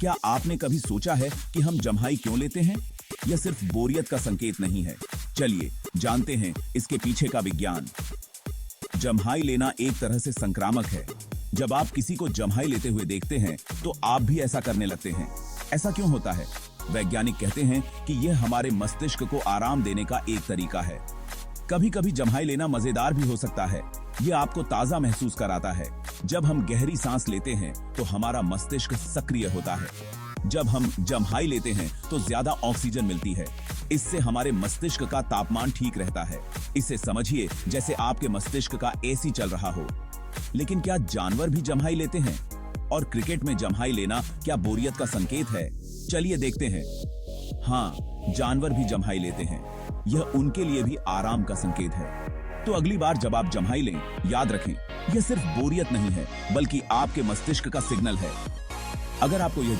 क्या आपने कभी सोचा है कि हम जम्हाई क्यों लेते हैं? यह सिर्फ बोरियत का संकेत नहीं है। चलिए जानते हैं इसके पीछे का विज्ञान। जम्हाई लेना एक तरह से संक्रामक है। जब आप किसी को जम्हाई लेते हुए देखते हैं तो आप भी ऐसा करने लगते हैं। ऐसा क्यों होता है? वैज्ञानिक कहते हैं कि यह हमारे मस्तिष्क को आराम देने का एक तरीका है। कभी कभी जम्हाई लेना मजेदार भी हो सकता है। यह आपको ताजा महसूस कराता है। जब हम गहरी सांस लेते हैं तो हमारा मस्तिष्क सक्रिय होता है। जब हम जम्हाई लेते हैं तो ज्यादा ऑक्सीजन मिलती है। इससे हमारे मस्तिष्क का तापमान ठीक रहता है। इसे समझिए जैसे आपके मस्तिष्क का एसी चल रहा हो। लेकिन क्या जानवर भी जम्हाई लेते हैं? और क्रिकेट में जम्हाई लेना क्या बोरियत का संकेत है? चलिए देखते हैं। हाँ, जानवर भी जम्हाई लेते हैं। यह उनके लिए भी आराम का संकेत है। तो अगली बार जब आप जम्हाई लें, याद रखें, यह सिर्फ बोरियत नहीं है, बल्कि आपके मस्तिष्क का सिग्नल है। अगर आपको यह